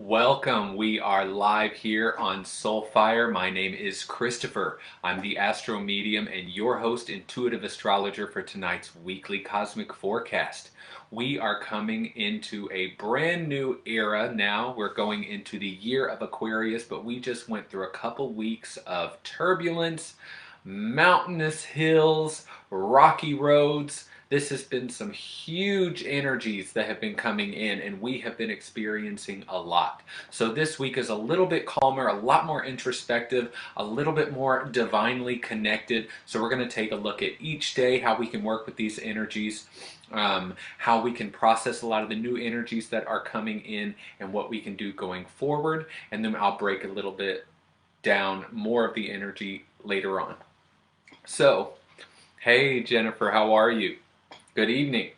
Welcome. We are live here on Soulfire. My name is Christopher. I'm the AstroMedium and your host, intuitive astrologer for tonight's weekly cosmic forecast. We are coming into a brand new era now. We're going into the year of Aquarius, but we just went through a couple weeks of turbulence, mountainous hills, rocky roads. This has been some huge energies that have been coming in, and we have been experiencing a lot. So this week is a little bit calmer, a lot more introspective, a little bit more divinely connected. So we're going to take a look at each day, how we can work with these energies, how we can process a lot of the new energies that are coming in, and what we can do going forward. And then I'll break a little bit down more of the energy later on. So, hey Jennifer, how are you? Good evening.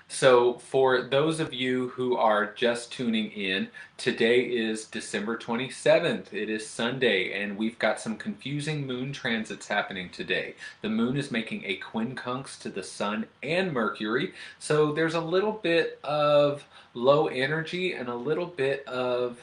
So, for those of you who are just tuning in, today is December 27th. It is Sunday, and we've got some confusing moon transits happening today. The moon is making a quincunx to the sun and Mercury, so there's a little bit of low energy and a little bit of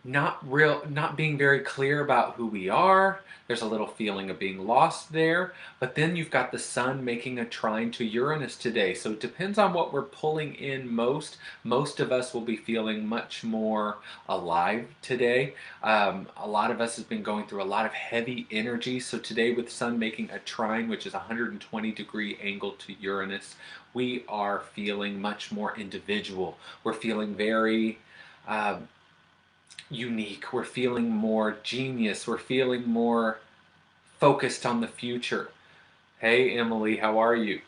not being very clear about who we are. There's a little feeling of being lost there. But then you've got the sun making a trine to Uranus today. So it depends on what we're pulling in most. Most of us will be feeling much more alive today. A lot of us has been going through a lot of heavy energy. So today with sun making a trine, which is a 120-degree angle to Uranus, we are feeling much more individual. We're feeling very unique. We're feeling more genius. We're feeling more focused on the future. Hey, Emily, how are you?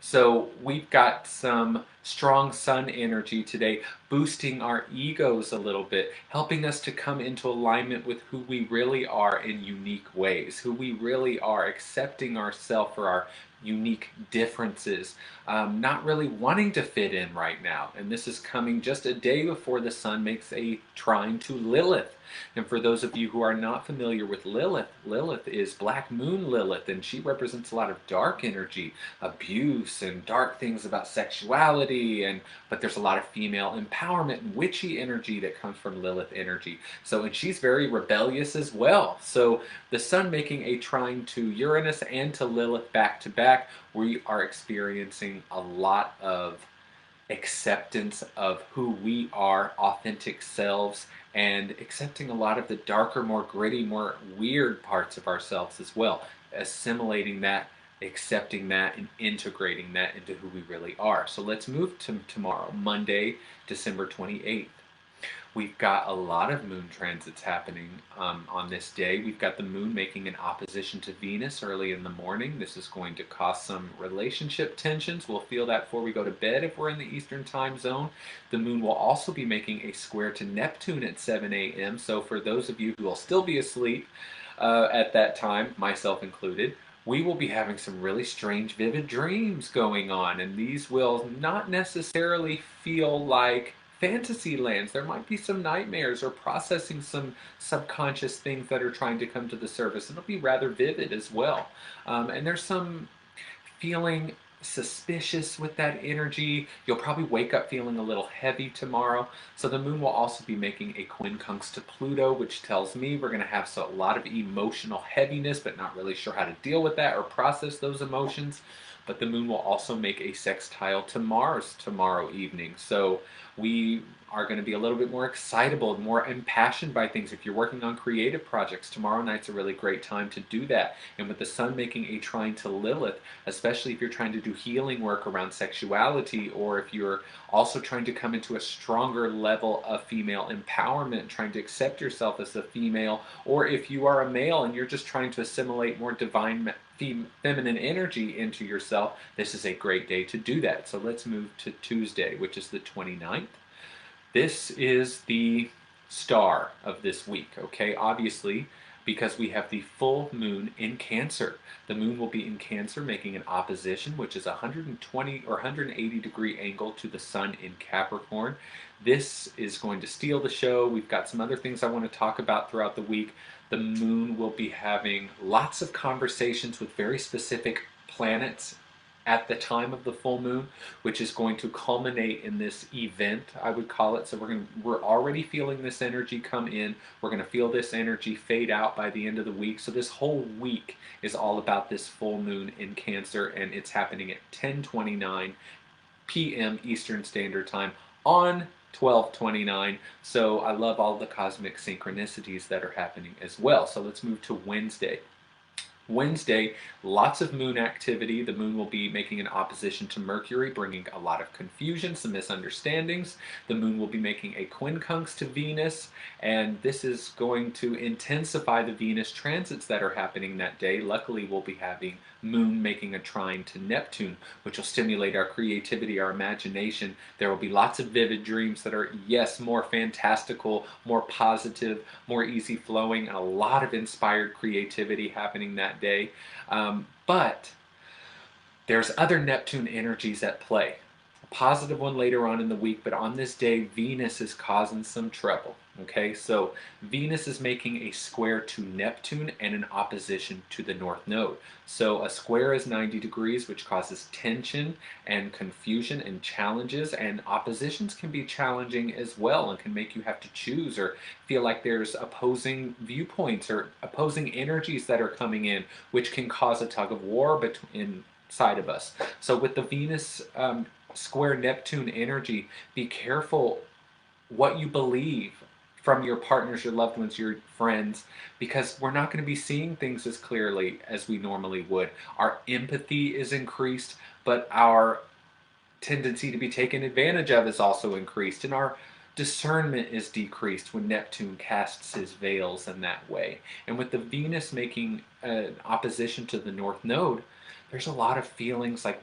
So we've got some strong sun energy today, boosting our egos a little bit, helping us to come into alignment with who we really are in unique ways, who we really are, accepting ourselves for our unique differences, not really wanting to fit in right now. And this is coming just a day before the sun makes a trine to Lilith. And for those of you who are not familiar with Lilith, Lilith is Black Moon Lilith, and she represents a lot of dark energy, abuse, and dark things about sexuality, but there's a lot of female empowerment and witchy energy that comes from Lilith energy. So, and she's very rebellious as well. So the sun making a trine to Uranus and to Lilith back to back, we are experiencing a lot of acceptance of who we are, authentic selves, and accepting a lot of the darker, more gritty, more weird parts of ourselves as well. Assimilating that, accepting that, and integrating that into who we really are. So let's move to tomorrow, Monday, December 28th. We've got a lot of moon transits happening on this day. We've got the moon making an opposition to Venus early in the morning. This is going to cause some relationship tensions. We'll feel that before we go to bed if we're in the Eastern time zone. The moon will also be making a square to Neptune at 7 a.m. So for those of you who will still be asleep at that time, myself included, we will be having some really strange, vivid dreams going on. And these will not necessarily feel like fantasy lands. There might be some nightmares or processing some subconscious things that are trying to come to the surface. It'll be rather vivid as well. And there's some feeling suspicious with that energy. You'll probably wake up feeling a little heavy tomorrow. So the moon will also be making a quincunx to Pluto, which tells me we're going to have a lot of emotional heaviness, but not really sure how to deal with that or process those emotions. But the moon will also make a sextile to Mars tomorrow evening. So we are going to be a little bit more excitable, more impassioned by things. If you're working on creative projects, tomorrow night's a really great time to do that. And with the sun making a trine to Lilith, especially if you're trying to do healing work around sexuality, or if you're also trying to come into a stronger level of female empowerment, trying to accept yourself as a female, or if you are a male and you're just trying to assimilate more divine feminine energy into yourself, this is a great day to do that. So let's move to Tuesday, which is the 29th. This is the star of this week, okay? Obviously, because we have the full moon in Cancer. The moon will be in Cancer, making an opposition, which is a 120 or 180 degree angle to the sun in Capricorn. This is going to steal the show. We've got some other things I want to talk about throughout the week. The moon will be having lots of conversations with very specific planets at the time of the full moon, which is going to culminate in this event, I would call it. So we're already feeling this energy come in. We're going to feel this energy fade out by the end of the week. So this whole week is all about this full moon in Cancer, and it's happening at 10:29 p.m. Eastern Standard Time on 12:29. So I love all the cosmic synchronicities that are happening as well. So let's move to Wednesday. Wednesday, lots of moon activity. The moon will be making an opposition to Mercury, bringing a lot of confusion, some misunderstandings. The moon will be making a quincunx to Venus, and this is going to intensify the Venus transits that are happening that day. Luckily, we'll be having moon making a trine to Neptune, which will stimulate our creativity, our imagination. There will be lots of vivid dreams that are, yes, more fantastical, more positive, more easy flowing, and a lot of inspired creativity happening that day. But there's other Neptune energies at play. A positive one later on in the week, but on this day, Venus is causing some trouble. Okay, so Venus is making a square to Neptune and an opposition to the North Node. So a square is 90 degrees, which causes tension and confusion and challenges, and oppositions can be challenging as well and can make you have to choose or feel like there's opposing viewpoints or opposing energies that are coming in, which can cause a tug of war inside of us. So with the Venus square Neptune energy, be careful what you believe from your partners, your loved ones, your friends, because we're not going to be seeing things as clearly as we normally would. Our empathy is increased, but our tendency to be taken advantage of is also increased, and our discernment is decreased when Neptune casts his veils in that way. And with the Venus making an opposition to the North Node, there's a lot of feelings like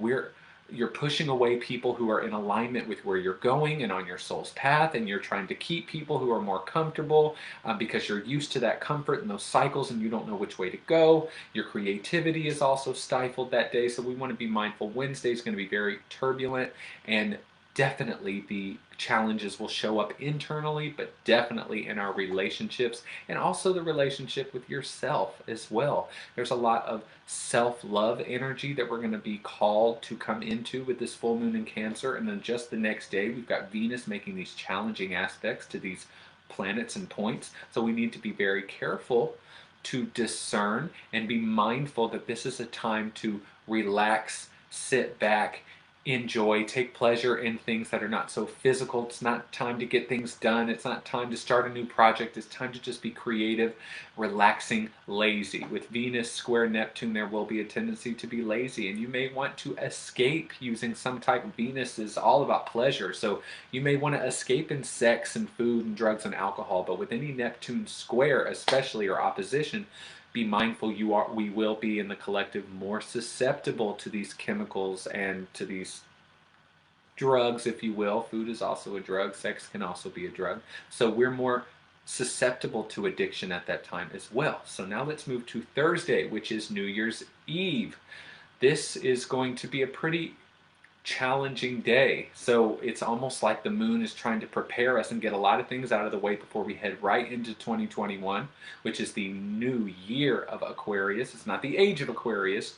you're pushing away people who are in alignment with where you're going and on your soul's path, and you're trying to keep people who are more comfortable because you're used to that comfort and those cycles and you don't know which way to go. Your creativity is also stifled that day, so we want to be mindful. Wednesday is going to be very turbulent, and definitely the challenges will show up internally, but definitely in our relationships and also the relationship with yourself as well. There's a lot of self-love energy that we're going to be called to come into with this full moon in Cancer, and then just the next day we've got Venus making these challenging aspects to these planets and points. So we need to be very careful to discern and be mindful that this is a time to relax, sit back, enjoy, take pleasure in things that are not so physical. It's not time to get things done. It's not time to start a new project. It's time to just be creative, relaxing, lazy. With Venus square Neptune, there will be a tendency to be lazy, and you may want to escape using some type of Venus is all about pleasure. So you may want to escape in sex and food and drugs and alcohol, but with any Neptune square, especially or opposition, be mindful we will be in the collective more susceptible to these chemicals and to these drugs, if you will. Food is also a drug, sex can also be a drug. So we're more susceptible to addiction at that time as well. So now let's move to Thursday, which is New Year's Eve. This is going to be a pretty challenging day. So it's almost like the moon is trying to prepare us and get a lot of things out of the way before we head right into 2021, which is the new year of Aquarius. It's not the age of Aquarius,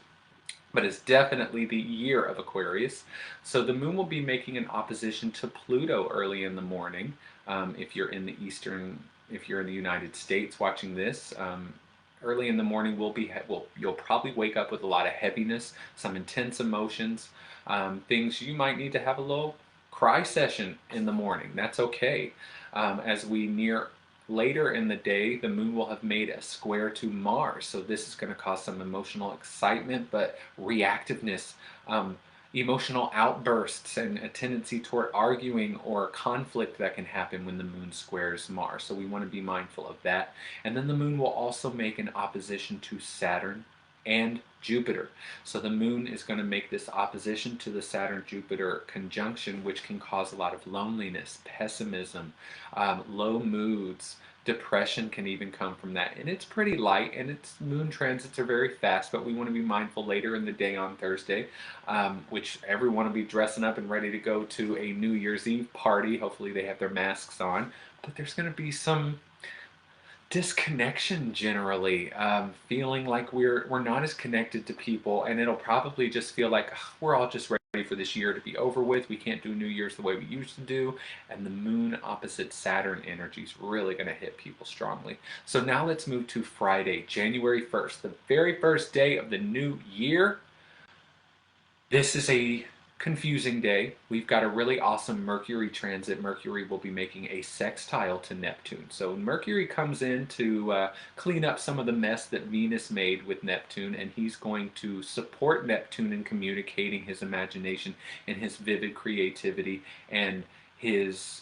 but it's definitely the year of Aquarius. So the moon will be making an opposition to Pluto early in the morning. If you're in the United States watching this, early in the morning you'll probably wake up with a lot of heaviness, some intense emotions, things you might need to have a little cry session in the morning. That's okay. As we near later in the day, the moon will have made a square to Mars. So this is going to cause some emotional excitement, but reactiveness, emotional outbursts, and a tendency toward arguing or conflict that can happen when the moon squares Mars. So we want to be mindful of that. And then the moon will also make an opposition to Saturn and Jupiter. So the moon is going to make this opposition to the Saturn-Jupiter conjunction, which can cause a lot of loneliness, pessimism, low moods. Depression can even come from that, and it's pretty light, and its moon transits are very fast, but we want to be mindful later in the day on Thursday, which everyone will be dressing up and ready to go to a New Year's Eve party. Hopefully they have their masks on, but there's going to be some Disconnection generally, feeling like we're not as connected to people, and it'll probably just feel like, "Ugh, we're all just ready for this year to be over with. We can't do New Year's the way we used to do," and the moon opposite Saturn energy is really going to hit people strongly. So now let's move to Friday, January 1st, the very first day of the new year. This is a confusing day. We've got a really awesome Mercury transit. Mercury will be making a sextile to Neptune. So Mercury comes in to clean up some of the mess that Venus made with Neptune, and he's going to support Neptune in communicating his imagination and his vivid creativity and his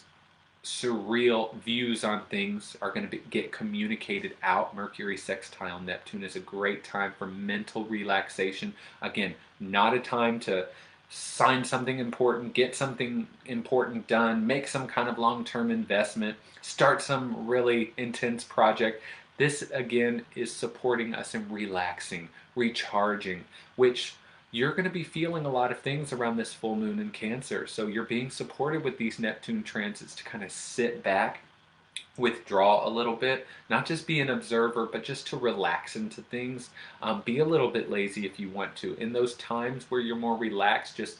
surreal views on things are going to get communicated out. Mercury sextile Neptune is a great time for mental relaxation. Again, not a time to sign something important, get something important done, make some kind of long-term investment, start some really intense project. This again is supporting us in relaxing, recharging, which you're going to be feeling a lot of things around this full moon in Cancer. So you're being supported with these Neptune transits to kind of sit back, withdraw a little bit, not just be an observer, but just to relax into things. Be a little bit lazy if you want to. In those times where you're more relaxed, just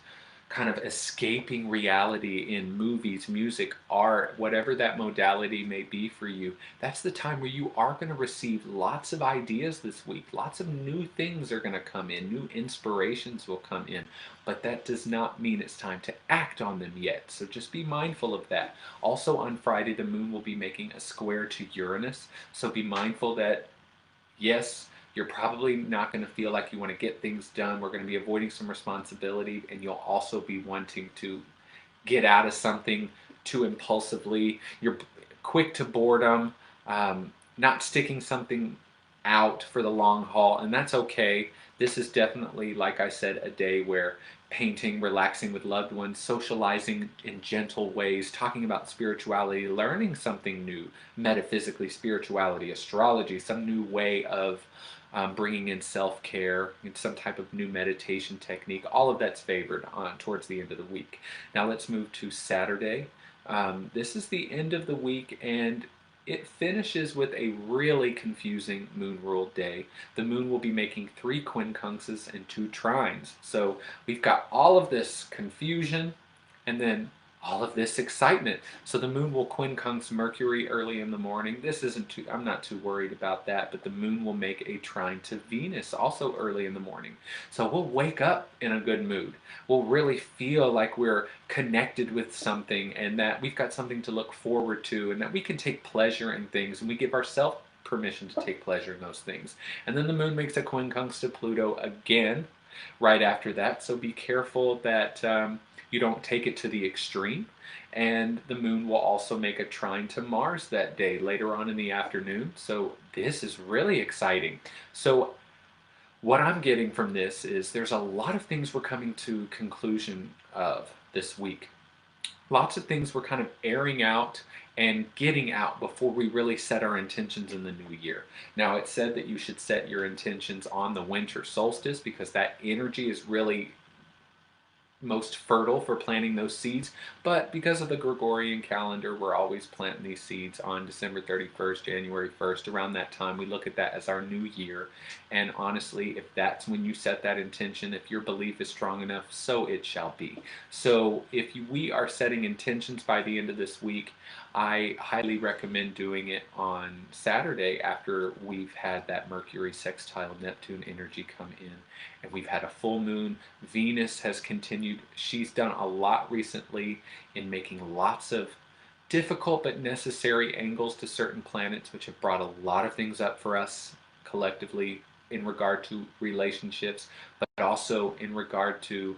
kind of escaping reality in movies, music, art, whatever that modality may be for you, that's the time where you are going to receive lots of ideas this week. Lots of new things are going to come in, new inspirations will come in, but that does not mean it's time to act on them yet. So just be mindful of that. Also on Friday, the moon will be making a square to Uranus, so be mindful that yes, you're probably not going to feel like you want to get things done. We're going to be avoiding some responsibility, and you'll also be wanting to get out of something too impulsively. You're quick to boredom, not sticking something out for the long haul, and that's okay. This is definitely, like I said, a day where painting, relaxing with loved ones, socializing in gentle ways, talking about spirituality, learning something new, metaphysically, spirituality, astrology, some new way of bringing in self-care, some type of new meditation technique. All of that's favored towards the end of the week. Now let's move to Saturday. This is the end of the week, and it finishes with a really confusing moon ruled day. The moon will be making 3 quincunxes and 2 trines. So we've got all of this confusion and then all of this excitement. So the moon will quincunx Mercury early in the morning. This isn't too, I'm not too worried about that, but the moon will make a trine to Venus also early in the morning. So we'll wake up in a good mood. We'll really feel like we're connected with something and that we've got something to look forward to and that we can take pleasure in things, and we give ourselves permission to take pleasure in those things. And then the moon makes a quincunx to Pluto again right after that. So be careful that you don't take it to the extreme. And the moon will also make a trine to Mars that day later on in the afternoon. So this is really exciting. So what I'm getting from this is there's a lot of things we're coming to conclusion of this week. Lots of things we're kind of airing out and getting out before we really set our intentions in the new year. Now, it's said that you should set your intentions on the winter solstice because that energy is really most fertile for planting those seeds, but because of the Gregorian calendar, we're always planting these seeds on December 31st, January 1st. Around that time, we look at that as our new year. And honestly, if that's when you set that intention, if your belief is strong enough, so it shall be. So if we are setting intentions by the end of this week, I highly recommend doing it on Saturday after we've had that Mercury sextile Neptune energy come in and we've had a full moon. Venus has continued. She's done a lot recently in making lots of difficult but necessary angles to certain planets, which have brought a lot of things up for us collectively in regard to relationships, but also in regard to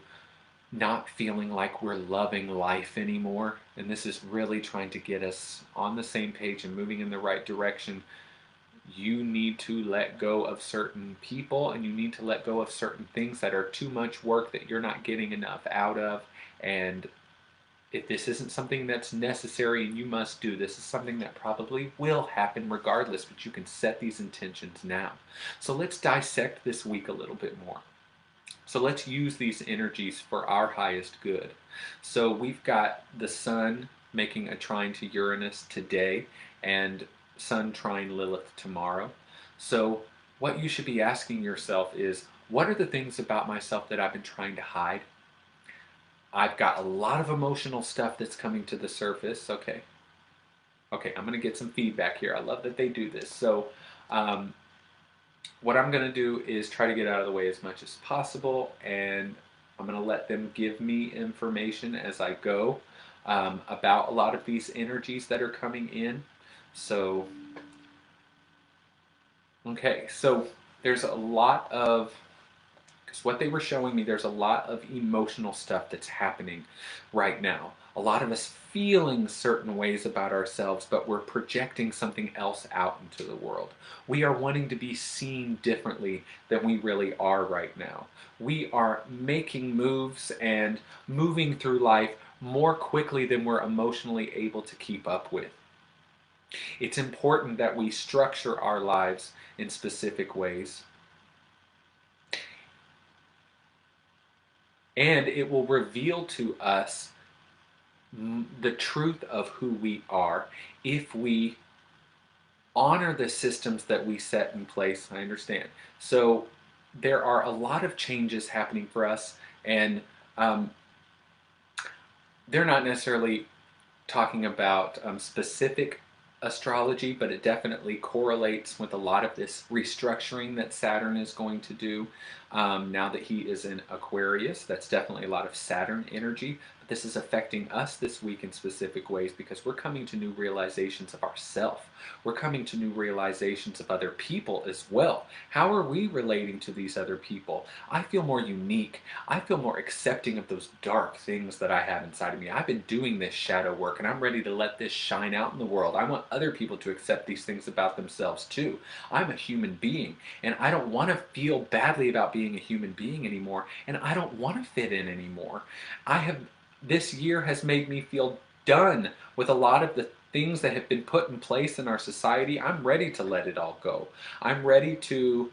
not feeling like we're loving life anymore. And this is really trying to get us on the same page and moving in the right direction. You need to let go of certain people and you need to let go of certain things that are too much work that you're not getting enough out of. And if this isn't something that's necessary and you must do, this is something that probably will happen regardless, but you can set these intentions now. So let's dissect this week a little bit more. So let's use these energies for our highest good. So we've got the sun making a trine to Uranus today, and Sun trine Lilith tomorrow. So what you should be asking yourself is, what are the things about myself that I've been trying to hide? I've got a lot of emotional stuff that's coming to the surface. Okay. Okay, I'm going to get some feedback here. I love that they do this. So, um, what I'm going to do is try to get out of the way as much as possible, and I'm going to let them give me information as I go about a lot of these energies that are coming in. So, okay, so there's a lot of, because what they were showing me, there's a lot of emotional stuff that's happening right now. A lot of us feeling certain ways about ourselves, but we're projecting something else out into the world. We are wanting to be seen differently than we really are right now. We are making moves and moving through life more quickly than we're emotionally able to keep up with. It's important that we structure our lives in specific ways, and it will reveal to us the truth of who we are if we honor the systems that we set in place. I understand. So there are a lot of changes happening for us, and um, they're not necessarily talking about specific astrology, but it definitely correlates with a lot of this restructuring that Saturn is going to do now that he is in Aquarius. That's definitely a lot of Saturn energy. But this is affecting us this week in specific ways because we're coming to new realizations of ourself. We're coming to new realizations of other people as well. How are we relating to these other people? I feel more unique. I feel more accepting of those dark things that I have inside of me. I've been doing this shadow work and I'm ready to let this shine out in the world. I want other people to accept these things about themselves too. I'm a human being and I don't want to feel badly about being a human being anymore, and I don't want to fit in anymore. This year has made me feel done with a lot of the things that have been put in place in our society. I'm ready to let it all go. I'm ready to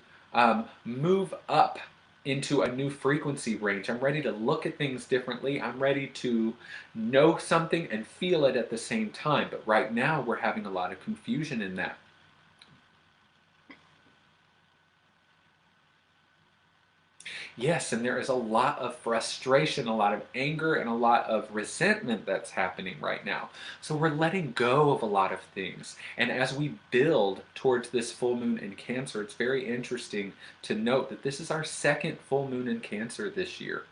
move up into a new frequency range. I'm ready to look at things differently. I'm ready to know something and feel it at the same time. But right now, we're having a lot of confusion in that. Yes, and there is a lot of frustration, a lot of anger, and a lot of resentment that's happening right now. So we're letting go of a lot of things. And as we build towards this full moon in Cancer, it's very interesting to note that this is our second full moon in Cancer this year.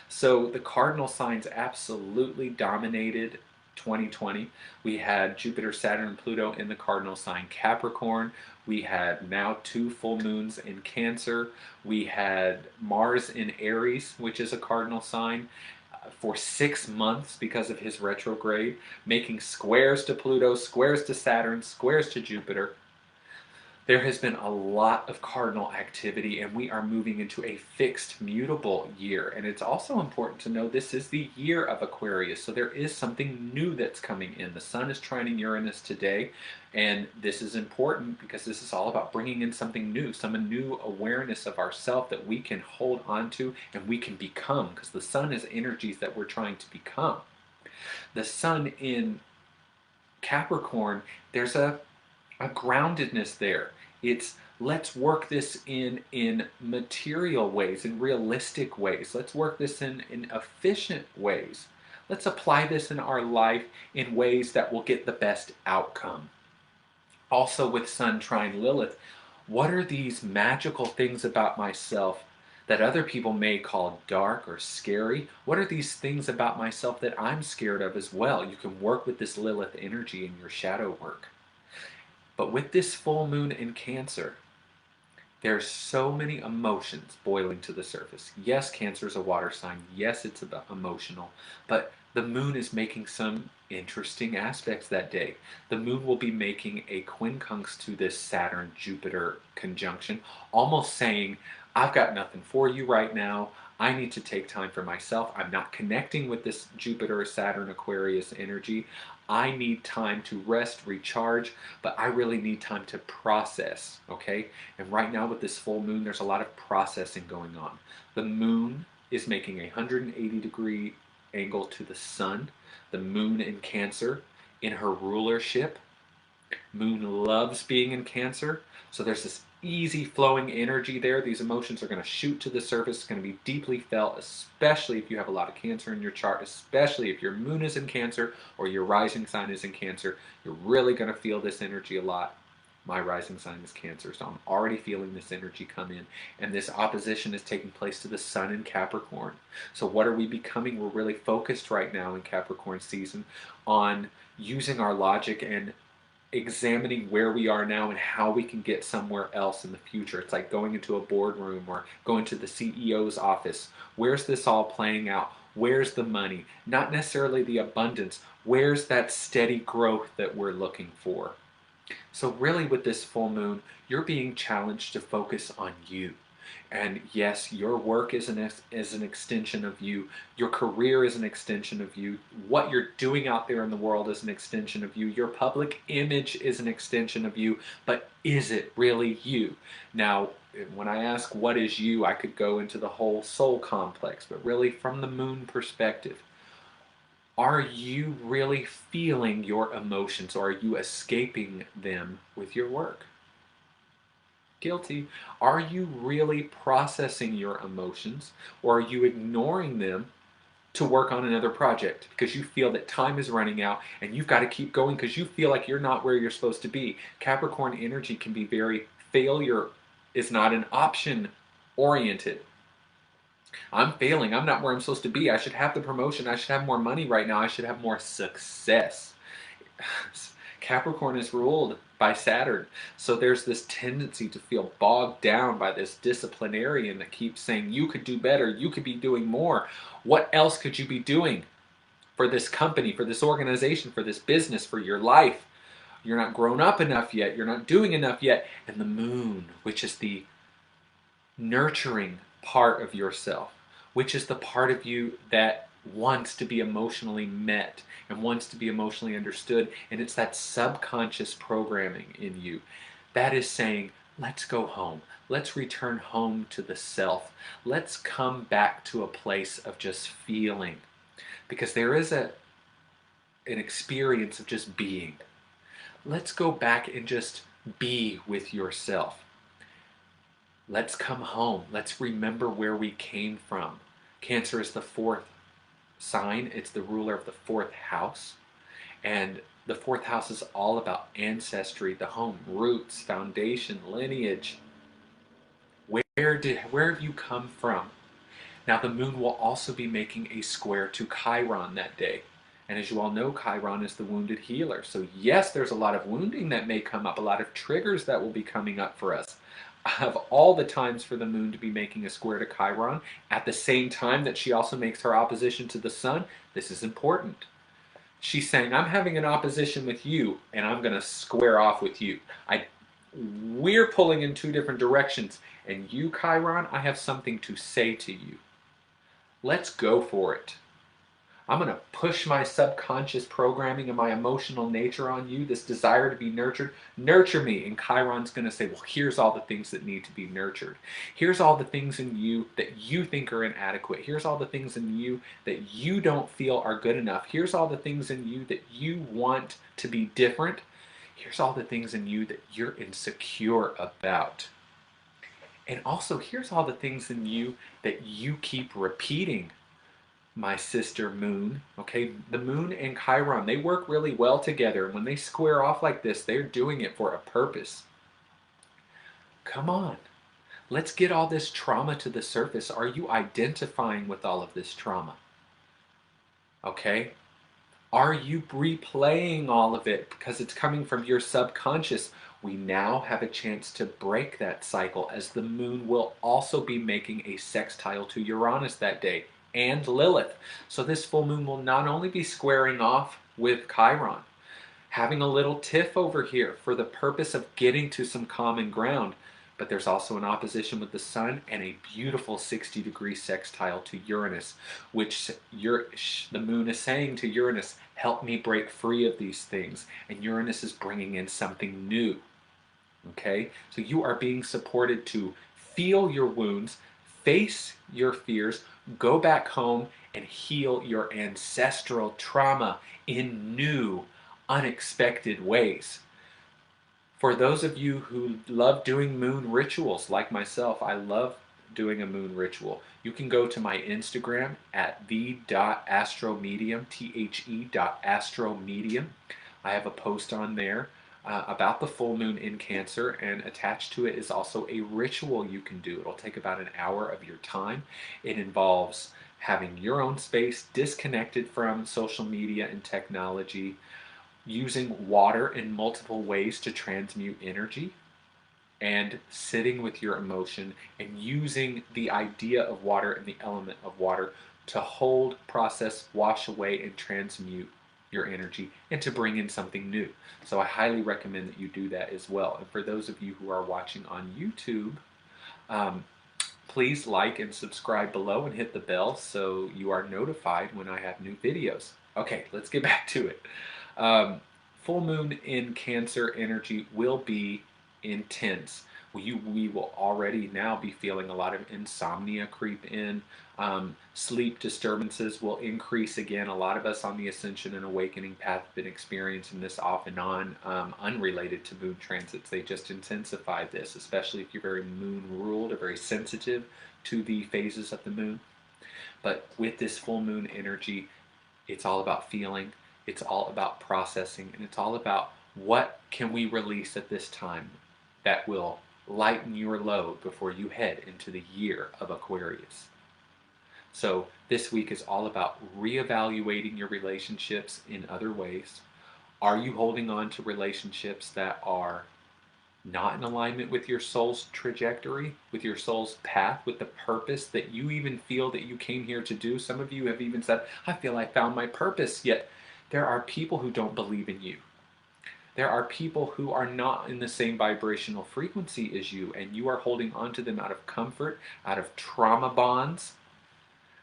So the cardinal signs absolutely dominated 2020. We had Jupiter, Saturn, and Pluto in the cardinal sign Capricorn. We had now two full moons in Cancer. We had Mars in Aries, which is a cardinal sign, for 6 months because of his retrograde, making squares to Pluto, squares to Saturn, squares to Jupiter. There has been a lot of cardinal activity, and we are moving into a fixed, mutable year. And it's also important to know this is the year of Aquarius, so there is something new that's coming in. The sun is trining Uranus today, and this is important because this is all about bringing in something new, some new awareness of ourself that we can hold on to and we can become, because the sun is energies that we're trying to become. The sun in Capricorn, there's a groundedness there. It's let's work this in material ways, in realistic ways. Let's work this in efficient ways. Let's apply this in our life in ways that will get the best outcome. Also with Sun trine Lilith, what are these magical things about myself that other people may call dark or scary? What are these things about myself that I'm scared of as well? You can work with this Lilith energy in your shadow work. But with this full moon in Cancer, there's so many emotions boiling to the surface. Yes, Cancer is a water sign. Yes, it's about emotional. But the moon is making some interesting aspects that day. The moon will be making a quincunx to this Saturn-Jupiter conjunction, almost saying, I've got nothing for you right now. I need to take time for myself. I'm not connecting with this Jupiter, Saturn, Aquarius energy. I need time to rest, recharge, but I really need time to process, okay? And right now with this full moon, there's a lot of processing going on. The moon is making a 180-degree angle to the sun. The moon in Cancer, in her rulership, Moon loves being in Cancer, so there's this easy flowing energy there. These emotions are going to shoot to the surface. It's going to be deeply felt, especially if you have a lot of Cancer in your chart, especially if your moon is in Cancer or your rising sign is in Cancer. You're really going to feel this energy a lot. My rising sign is Cancer, so I'm already feeling this energy come in. And this opposition is taking place to the Sun in Capricorn. So what are we becoming? We're really focused right now in Capricorn season on using our logic and examining where we are now and how we can get somewhere else in the future. It's like going into a boardroom or going to the CEO's office. Where's this all playing out? Where's the money? Not necessarily the abundance. Where's that steady growth that we're looking for? So really with this full moon, you're being challenged to focus on you. And yes, your work is an extension of you. Your career is an extension of you. What you're doing out there in the world is an extension of you. Your public image is an extension of you. But is it really you? Now, when I ask what is you, I could go into the whole soul complex. But really, from the moon perspective, are you really feeling your emotions, or are you escaping them with your work? Guilty. Are you really processing your emotions, or are you ignoring them to work on another project because you feel that time is running out and you've got to keep going because you feel like you're not where you're supposed to be? Capricorn energy can be very failure is not an option oriented. I'm failing. I'm not where I'm supposed to be. I should have the promotion. I should have more money right now. I should have more success. Capricorn is ruled by Saturn. So there's this tendency to feel bogged down by this disciplinarian that keeps saying, you could do better. You could be doing more. What else could you be doing for this company, for this organization, for this business, for your life? You're not grown up enough yet. You're not doing enough yet. And the moon, which is the nurturing part of yourself, which is the part of you that wants to be emotionally met and wants to be emotionally understood, and it's that subconscious programming in you that is saying, let's go home, let's return home to the self, let's come back to a place of just feeling, because there is an experience of just being. Let's go back and just be with yourself. Let's come home. Let's remember where we came from. Cancer is the fourth sign. It's the ruler of the fourth house. And the fourth house is all about ancestry, the home, roots, foundation, lineage. Where have you come from? Now the moon will also be making a square to Chiron that day. And as you all know, Chiron is the wounded healer. So yes, there's a lot of wounding that may come up, a lot of triggers that will be coming up for us. Of all the times for the moon to be making a square to Chiron, at the same time that she also makes her opposition to the sun, this is important. She's saying, I'm having an opposition with you, and I'm going to square off with you. We're pulling in two different directions, and you, Chiron, I have something to say to you. Let's go for it. I'm going to push my subconscious programming and my emotional nature on you, this desire to be nurtured. Nurture me. And Chiron's going to say, well, here's all the things that need to be nurtured. Here's all the things in you that you think are inadequate. Here's all the things in you that you don't feel are good enough. Here's all the things in you that you want to be different. Here's all the things in you that you're insecure about. And also, here's all the things in you that you keep repeating. My sister moon, okay, the moon and Chiron, they work really well together. When they square off like this, they're doing it for a purpose. Come on, let's get all this trauma to the surface. Are you identifying with all of this trauma? Okay, are you replaying all of it because it's coming from your subconscious? We now have a chance to break that cycle, as the moon will also be making a sextile to Uranus that day, and Lilith. So this full moon will not only be squaring off with Chiron, having a little tiff over here for the purpose of getting to some common ground, but there's also an opposition with the sun and a beautiful 60-degree sextile to Uranus, which the moon is saying to Uranus, help me break free of these things. And Uranus is bringing in something new. Okay? So you are being supported to feel your wounds, face your fears, go back home and heal your ancestral trauma in new, unexpected ways. For those of you who love doing moon rituals, like myself, I love doing a moon ritual. You can go to my Instagram at the.astromedium, the.astromedium. I have a post on there about the full moon in Cancer, and attached to it is also a ritual you can do. It'll take about an hour of your time. It involves having your own space, disconnected from social media and technology, using water in multiple ways to transmute energy, and sitting with your emotion and using the idea of water and the element of water to hold, process, wash away, and transmute your energy and to bring in something new. So I highly recommend that you do that as well. And for those of you who are watching on YouTube, um, please like and subscribe below and hit the bell so you are notified when I have new videos. Okay, let's get back to it. Full moon in Cancer energy will be intense. We will already now be feeling a lot of insomnia creep in. Sleep disturbances will increase again. A lot of us on the ascension and awakening path have been experiencing this off and on, unrelated to moon transits. They just intensify this, especially if you're very moon ruled or very sensitive to the phases of the moon. But with this full moon energy, it's all about feeling, it's all about processing, and it's all about what can we release at this time that will lighten your load before you head into the year of Aquarius. So this week is all about reevaluating your relationships in other ways. Are you holding on to relationships that are not in alignment with your soul's trajectory, with your soul's path, with the purpose that you even feel that you came here to do? Some of you have even said, I feel I found my purpose, yet there are people who don't believe in you. There are people who are not in the same vibrational frequency as you, and you are holding on to them out of comfort, out of trauma bonds,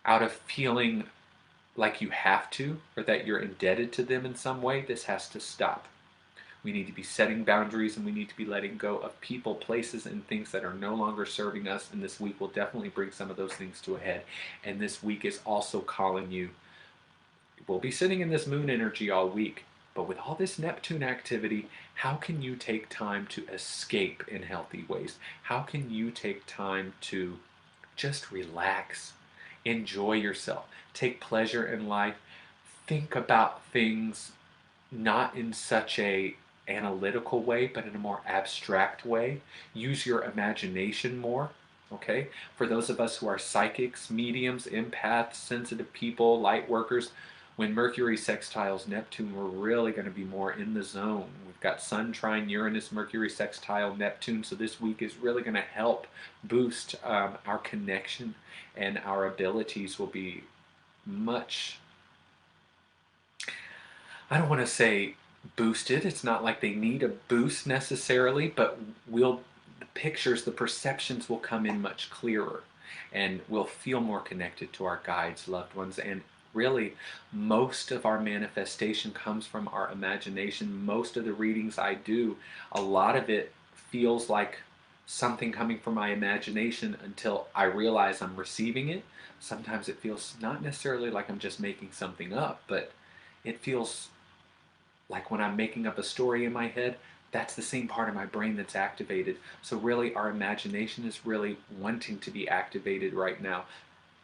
out of feeling like you have to, or that you're indebted to them in some way. This has to stop. We need to be setting boundaries, and we need to be letting go of people, places, and things that are no longer serving us. And this week will definitely bring some of those things to a head. And this week is also calling you. We'll be sitting in this moon energy all week. But with all this Neptune activity, how can you take time to escape in healthy ways? How can you take time to just relax, enjoy yourself, take pleasure in life, think about things not in such a analytical way, but in a more abstract way. Use your imagination more. Okay? For those of us who are psychics, mediums, empaths, sensitive people, light workers, when Mercury sextiles Neptune, we're really going to be more in the zone. We've got Sun trine Uranus, Mercury sextile Neptune, so this week is really going to help boost our connection, and our abilities will be much, I don't want to say boosted. It's not like they need a boost necessarily, but the pictures, the perceptions will come in much clearer, and we'll feel more connected to our guides, loved ones, and really most of our manifestation comes from our imagination. Most of the readings I do, a lot of it feels like something coming from my imagination until I realize I'm receiving it. Sometimes it feels not necessarily like I'm just making something up, but it feels like when I'm making up a story in my head, that's the same part of my brain that's activated. So really our imagination is really wanting to be activated right now.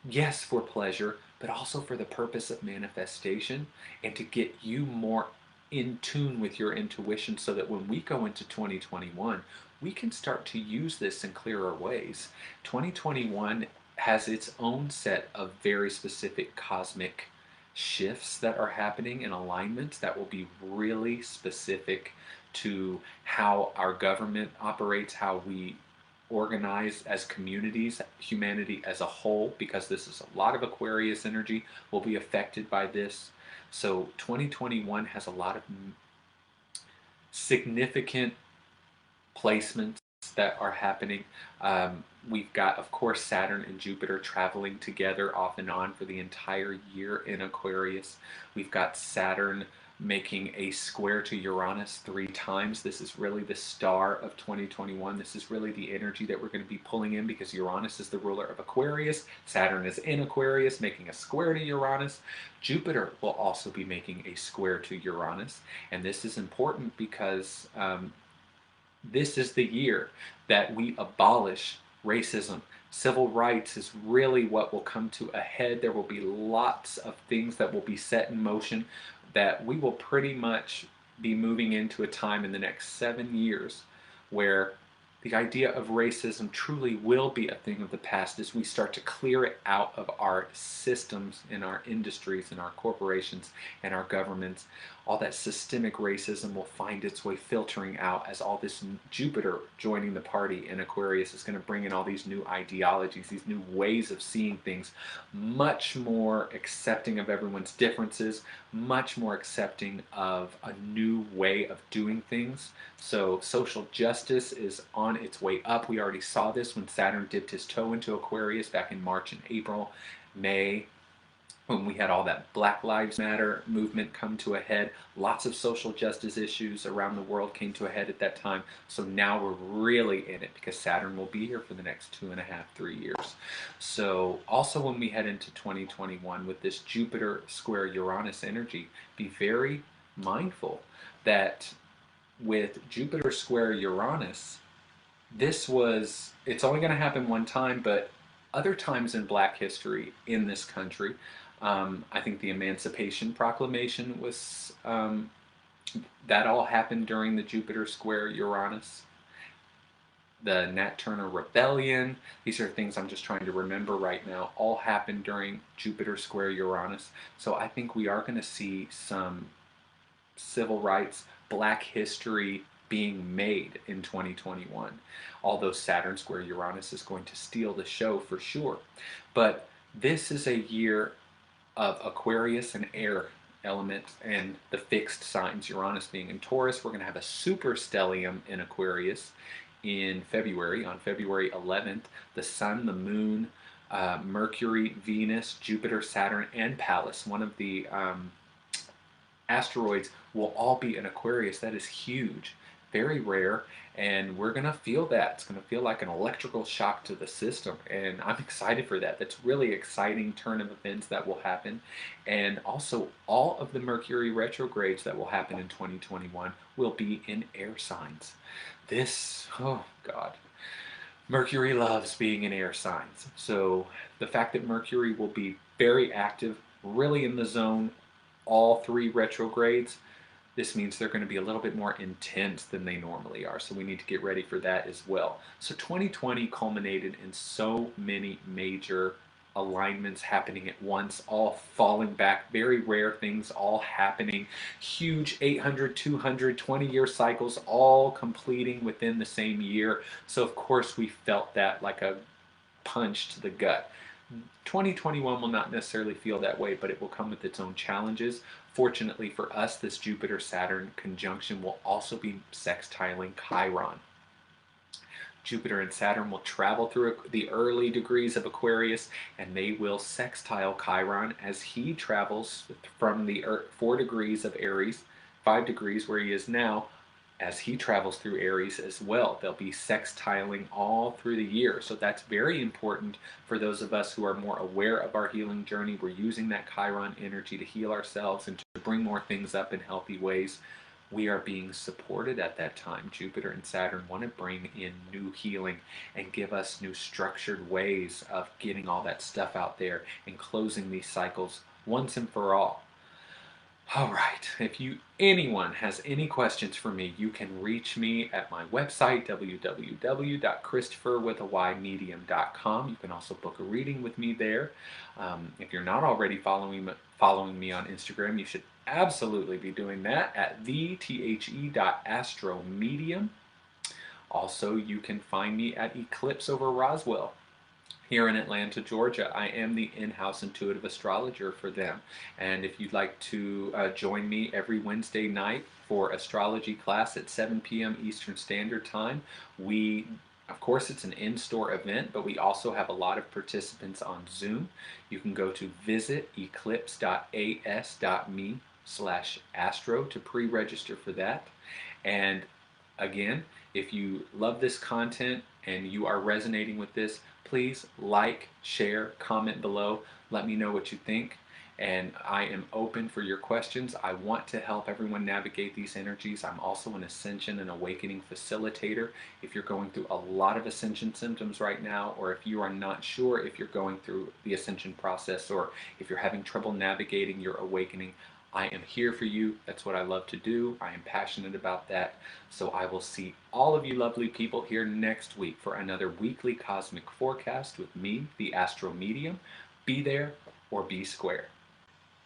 Yes, for pleasure, but also for the purpose of manifestation and to get you more in tune with your intuition, so that when we go into 2021, we can start to use this in clearer ways. 2021 has its own set of very specific cosmic shifts that are happening in alignments that will be really specific to how our government operates, how we organize as communities, humanity as a whole, because this is a lot of Aquarius energy will be affected by this. So 2021 has a lot of significant placements that are happening. We've got, of course, Saturn and Jupiter traveling together off and on for the entire year in Aquarius. We've got Saturn making a square to Uranus 3 times. This is really the star of 2021. This is really the energy that we're going to be pulling in, because Uranus is the ruler of Aquarius. Saturn is in Aquarius, making a square to Uranus. Jupiter will also be making a square to Uranus. And this is important because This is the year that we abolish racism. Civil rights is really what will come to a head. There will be lots of things that will be set in motion that we will pretty much be moving into a time in the next 7 years where the idea of racism truly will be a thing of the past as we start to clear it out of our systems in our industries and our corporations and our governments. All that systemic racism will find its way filtering out as all this Jupiter joining the party in Aquarius is going to bring in all these new ideologies, these new ways of seeing things, much more accepting of everyone's differences, much more accepting of a new way of doing things. So social justice is on its way up. We already saw this when Saturn dipped his toe into Aquarius back in March and April, May, when we had all that Black Lives Matter movement come to a head. Lots of social justice issues around the world came to a head at that time. So now we're really in it because Saturn will be here for the next 2.5, 3 years. So also when we head into 2021 with this Jupiter square Uranus energy, be very mindful that with Jupiter square Uranus, it's only going to happen one time, but other times in Black history in this country, I think the Emancipation Proclamation that all happened during the Jupiter square Uranus. The Nat Turner Rebellion, these are things I'm just trying to remember right now, all happened during Jupiter square Uranus. So I think we are going to see some civil rights, Black history being made in 2021. Although Saturn square Uranus is going to steal the show for sure. But this is a year of Aquarius and air element and the fixed signs, Uranus being in Taurus. We're going to have a super stellium in Aquarius in February, on February 11th. The Sun, the Moon, Mercury, Venus, Jupiter, Saturn, and Pallas, one of the asteroids, will all be in Aquarius. That is huge, very rare, and we're going to feel that. It's going to feel like an electrical shock to the system, and I'm excited for that. That's really exciting turn of events that will happen. And also all of the Mercury retrogrades that will happen in 2021 will be in air signs. Oh God, Mercury loves being in air signs. So the fact that Mercury will be very active, really in the zone, all 3 retrogrades, this means they're going to be a little bit more intense than they normally are. So we need to get ready for that as well. So 2020 culminated in so many major alignments happening at once, all falling back, very rare things all happening, huge 800, 200, 20-year cycles all completing within the same year. So of course we felt that like a punch to the gut. 2021 will not necessarily feel that way, but it will come with its own challenges. Fortunately for us, this Jupiter-Saturn conjunction will also be sextiling Chiron. Jupiter and Saturn will travel through the early degrees of Aquarius, and they will sextile Chiron as he travels from the 4 degrees of Aries, 5 degrees where he is now, as he travels through Aries as well. They'll be sextiling all through the year. So that's very important for those of us who are more aware of our healing journey. We're using that Chiron energy to heal ourselves and to bring more things up in healthy ways. We are being supported at that time. Jupiter and Saturn want to bring in new healing and give us new structured ways of getting all that stuff out there and closing these cycles once and for all. All right, if anyone has any questions for me, you can reach me at my website, www.christopherwithayMedium.com. You can also book a reading with me there. If you're not already following me on Instagram, you should absolutely be doing that at the@AstroMedium. Also, you can find me at Eclipse over Roswell here in Atlanta, Georgia. I am the in-house intuitive astrologer for them. And if you'd like to join me every Wednesday night for astrology class at 7 p.m. Eastern Standard Time, of course, it's an in-store event, but we also have a lot of participants on Zoom. You can go to visiteclipse.as.me/astro to pre-register for that. And again, if you love this content and you are resonating with this, please like, share, comment below. Let me know what you think. and I am open for your questions. I want to help everyone navigate these energies. I'm also an ascension and awakening facilitator. If you're going through a lot of ascension symptoms right now, or if you are not sure if you're going through the ascension process, or if you're having trouble navigating your awakening, I am here for you. That's what I love to do. I am passionate about that. So I will see all of you lovely people here next week for another weekly cosmic forecast with me, the AstroMedium. Be there or be square.